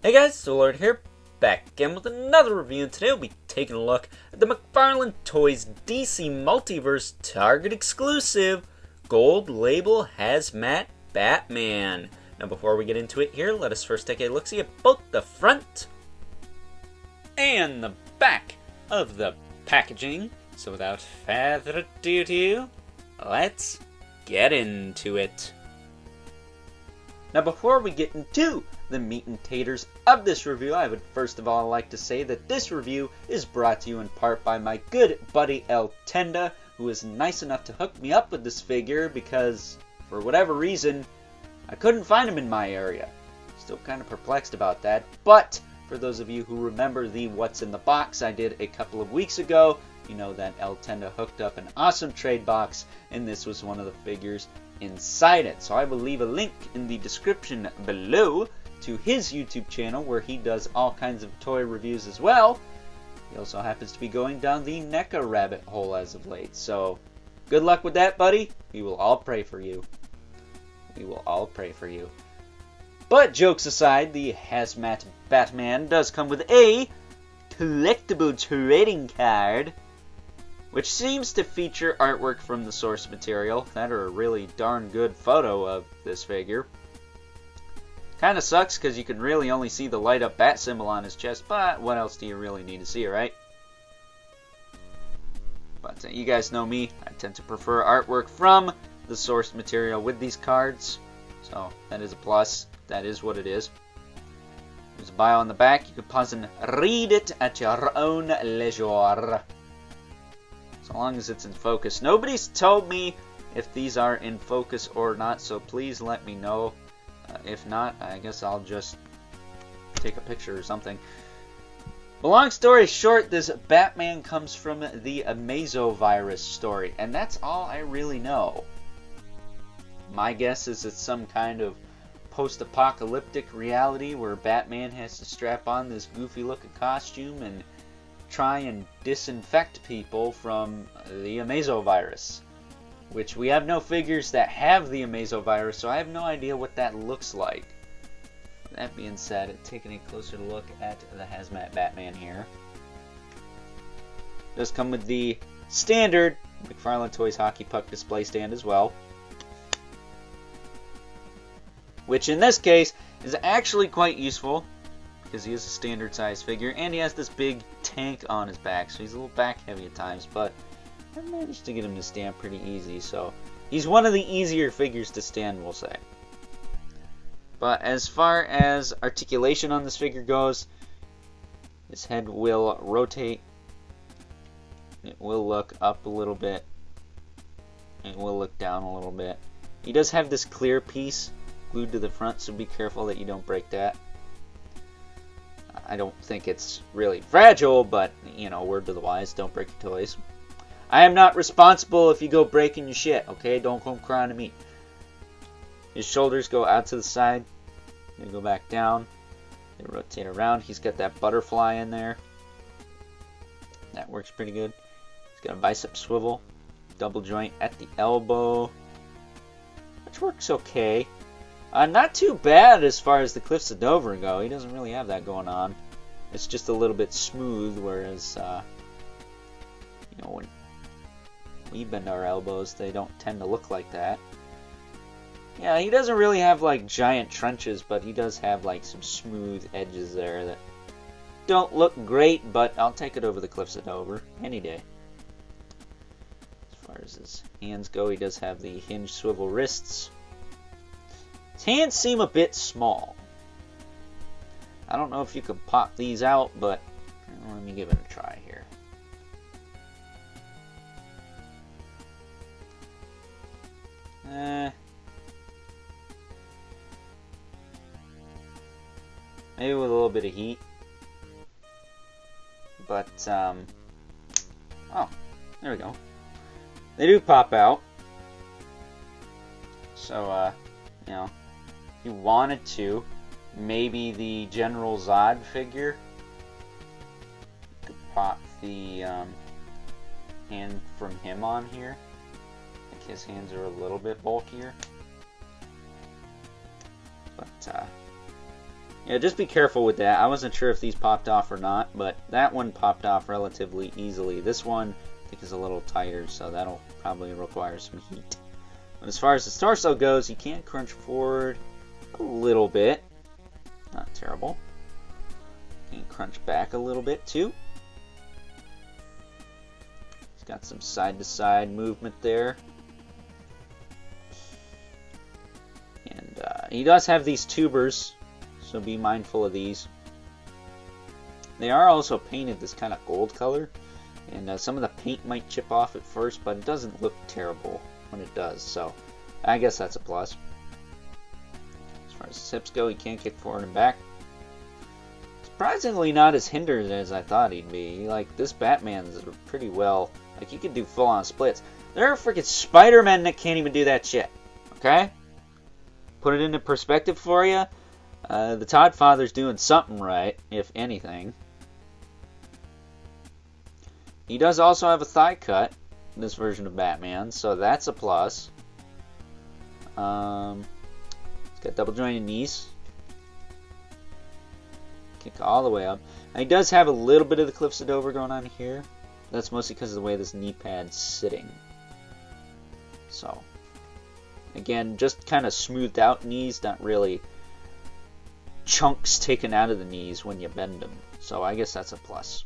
Hey guys, Solar here, back again with another review, and today we'll be taking a look at the McFarlane Toys DC Multiverse Target exclusive Gold Label Hazmat Batman. Now before we get into it here, let us first take a look-see at both the front and the back of the packaging. So without further ado, let's get into it. Now before we get into the meat and taters of this review, I would first of all like to say that this review is brought to you in part by my good buddy Eltenda, who was nice enough to hook me up with this figure because, for whatever reason, I couldn't find him in my area. Still kind of perplexed about that, but for those of you who remember the What's in the Box I did a couple of weeks ago, you know that Eltenda hooked up an awesome trade box, and this was one of the figures inside it. So I will leave a link in the description below to his YouTube channel where he does all kinds of toy reviews as well. He also happens to be going down the NECA rabbit hole as of late. So good luck with that, buddy. We will all pray for you. We will all pray for you. But jokes aside, the Hazmat Batman does come with a collectible trading card, which seems to feature artwork from the source material. That are a really darn good photo of this figure. Kind of sucks because you can really only see the light up bat symbol on his chest, but what else do you really need to see, right? But you guys know me, I tend to prefer artwork from the source material with these cards, so that is a plus. That is what it is. There's a bio on the back. You can pause and read it at your own leisure. So long as it's in focus. Nobody's told me if these are in focus or not, so please let me know. If not, I guess I'll just take a picture or something. But long story short, this Batman comes from the Amazovirus story, and that's all I really know. My guess is it's some kind of post-apocalyptic reality where Batman has to strap on this goofy-looking costume and try and disinfect people from the Amazovirus. Which we have no figures that have the Amazovirus, so I have no idea what that looks like. That being said, taking a closer look at the Hazmat Batman here. It does come with the standard McFarlane Toys hockey puck display stand as well. Which in this case is actually quite useful, because he is a standard size figure, and he has this big tank on his back, so he's a little back heavy at times, but I managed to get him to stand pretty easy, so he's one of the easier figures to stand, we'll say. But as far as articulation on this figure goes, his head will rotate, it will look up a little bit, it will look down a little bit. He does have this clear piece glued to the front, so be careful that you don't break that. I don't think it's really fragile, but, you know, word to the wise, don't break your toys. I am not responsible if you go breaking your shit, okay? Don't come crying to me. His shoulders go out to the side. They go back down. They rotate around. He's got that butterfly in there. That works pretty good. He's got a bicep swivel. Double joint at the elbow, which works okay. Not too bad as far as the Cliffs of Dover go. He doesn't really have that going on. It's just a little bit smooth, whereas, you know, when we bend our elbows, they don't tend to look like that. Yeah, he doesn't really have like giant trenches, but he does have like some smooth edges there that don't look great, but I'll take it over the Cliffs of Dover any day. As far as his hands go, he does have the hinged swivel wrists. His hands seem a bit small. I don't know if you can pop these out, but let me give it a try here. Maybe with a little bit of heat. But, oh, there we go. They do pop out. So, you know, if you wanted to, maybe the General Zod figure, you could pop the hand from him on here. I think his hands are a little bit bulkier. But Yeah, just be careful with that. I wasn't sure if these popped off or not, but that one popped off relatively easily. This one, I think, is a little tighter, so that'll probably require some heat. But as far as the torso goes, he can crunch forward a little bit. Not terrible. Can crunch back a little bit, too. He's got some side-to-side movement there. And he does have these tubers, so be mindful of these. They are also painted this kind of gold color, and some of the paint might chip off at first, but it doesn't look terrible when it does, so I guess that's a plus. As far as his hips go, he can kick forward and back. Surprisingly not as hindered as I thought he'd be. Like, this Batman's pretty well, like, he could do full-on splits. There are freaking Spider-Men that can't even do that shit, okay? Put it into perspective for you. The Todd Father's doing something right, if anything. He does also have a thigh cut in this version of Batman, so that's a plus. He's got double jointed knees. Kick all the way up. And he does have a little bit of the Cliffs of Dover going on here. That's mostly because of the way this knee pad's sitting. So, again, just kind of smoothed out knees, not really chunks taken out of the knees when you bend them. So I guess that's a plus.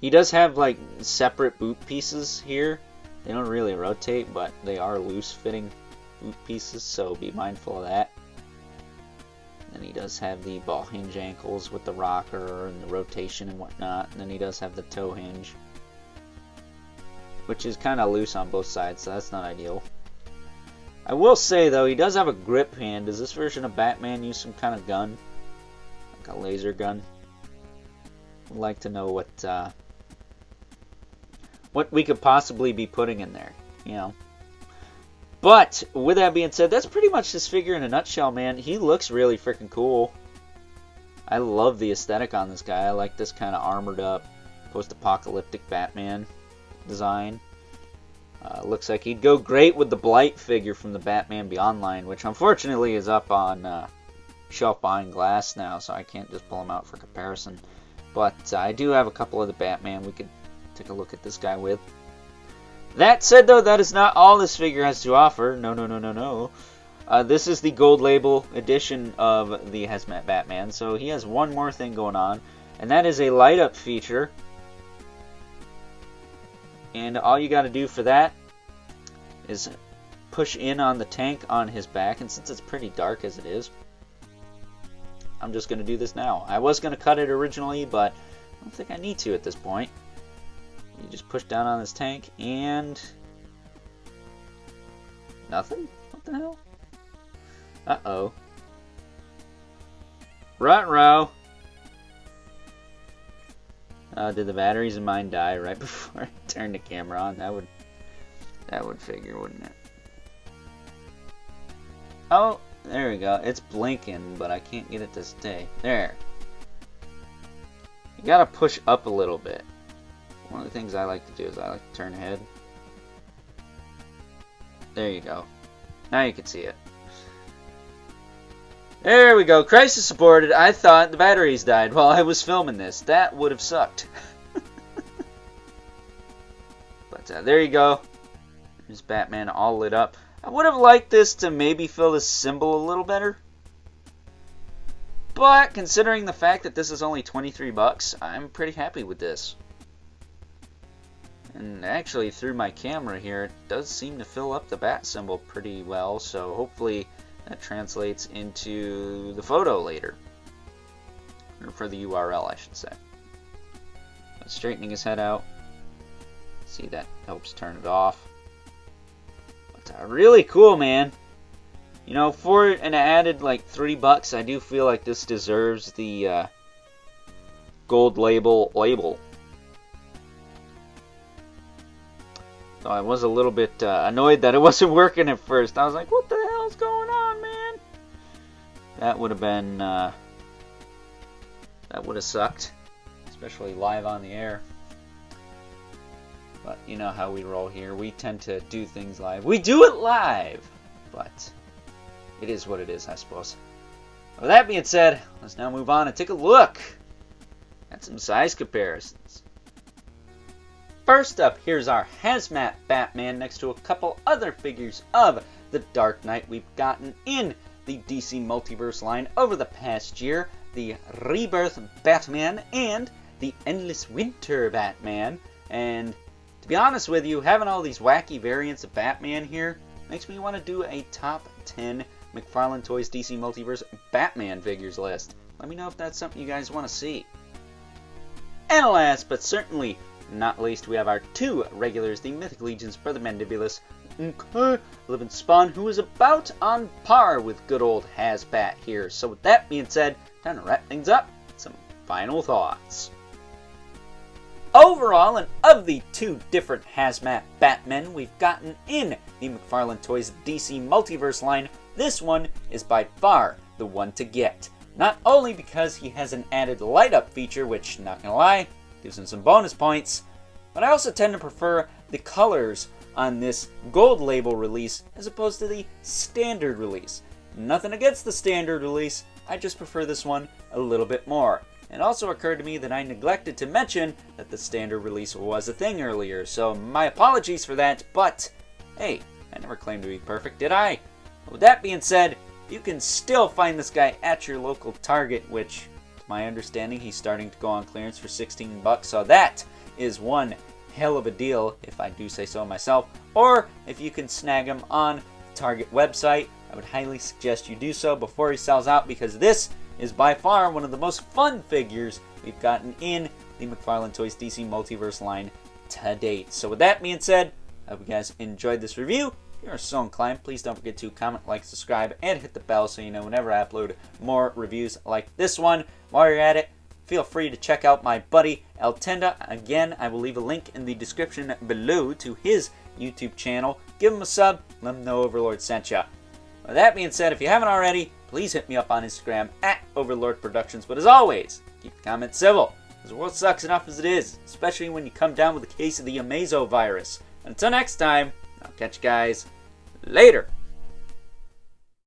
He does have like separate boot pieces here. They don't really rotate, but they are loose fitting boot pieces, so be mindful of that. And he does have the ball hinge ankles with the rocker and the rotation and whatnot. And then he does have the toe hinge, which is kind of loose on both sides, so that's not ideal. I will say, though, he does have a grip hand. Does this version of Batman use some kind of gun? Like a laser gun? I'd like to know what we could possibly be putting in there, you know. But, with that being said, that's pretty much this figure in a nutshell, man. He looks really freaking cool. I love the aesthetic on this guy. I like this kind of armored up, post-apocalyptic Batman design. Looks like he'd go great with the Blight figure from the Batman Beyond line, which unfortunately is up on shelf behind glass now, so I can't just pull him out for comparison. But I do have a couple of the Batman we could take a look at this guy with. That said, though, that is not all this figure has to offer. No. This is the gold label edition of the Hazmat Batman, so he has one more thing going on, and that is a light-up feature. And all you got to do for that is push in on the tank on his back, and since it's pretty dark as it is, I'm just going to do this now. I was going to cut it originally, but I don't think I need to at this point. You just push down on this tank, and nothing? What the hell? Uh-oh. Ruh-roh. Did the batteries in mine die right before I turned the camera on? That would figure, wouldn't it? Oh, there we go. It's blinking, but I can't get it to stay. There. You gotta push up a little bit. One of the things I like to do is I like to turn ahead. There you go. Now you can see it. There we go. Crisis aborted. I thought the batteries died while I was filming this. That would have sucked. But there you go. There's Batman all lit up. I would have liked this to maybe fill this symbol a little better. But considering the fact that this is only 23 bucks, I'm pretty happy with this. And actually, through my camera here, it does seem to fill up the bat symbol pretty well, so hopefully that translates into the photo later. Or for the URL, I should say. But straightening his head out. See, that helps turn it off. But really cool, man. You know, for an added like $3, I do feel like this deserves the gold label. So I was a little bit annoyed that it wasn't working at first. I was like, what the hell's going on, man? That would have been, that would have sucked. Especially live on the air. But you know how we roll here. We tend to do things live. We do it live! But it is what it is, I suppose. With that being said, let's now move on and take a look at some size comparisons. First up, here's our Hazmat Batman next to a couple other figures of the Dark Knight we've gotten in the DC Multiverse line over the past year, the Rebirth Batman and the Endless Winter Batman. And to be honest with you, having all these wacky variants of Batman here makes me want to do a top 10 McFarlane Toys DC Multiverse Batman figures list. Let me know if that's something you guys want to see. And last but certainly not least, we have our two regulars, the Mythic Legion's Brother Mandibulus, Living Spawn, who is about on par with good old Hazmat here. So with that being said, time to wrap things up. Some final thoughts. Overall, and of the two different Hazmat Batmen we've gotten in the McFarlane Toys DC Multiverse line, this one is by far the one to get. Not only because he has an added light up feature, which, not gonna lie, gives him some bonus points, but I also tend to prefer the colors on this gold label release as opposed to the standard release. Nothing against the standard release, I just prefer this one a little bit more. It also occurred to me that I neglected to mention that the standard release was a thing earlier, so my apologies for that, but hey, I never claimed to be perfect, did I? With that being said, you can still find this guy at your local Target, which, to my understanding, he's starting to go on clearance for $16, so that is one hell of a deal, if I do say so myself. Or if you can snag him on the Target website, I would highly suggest you do so before he sells out, because this is by far one of the most fun figures we've gotten in the McFarlane Toys DC Multiverse line to date. So with that being said, I hope you guys enjoyed this review. If you're so inclined, please don't forget to comment, like, subscribe, and hit the bell so you know whenever I upload more reviews like this one. While you're at it, feel free to check out my buddy Eltenda. Again, I will leave a link in the description below to his YouTube channel. Give him a sub, let him know Overlord sent ya. With that being said, if you haven't already, please hit me up on Instagram at Overlord Productions. But as always, keep the comments civil, because the world sucks enough as it is, especially when you come down with a case of the Amazo virus. Until next time, I'll catch you guys later.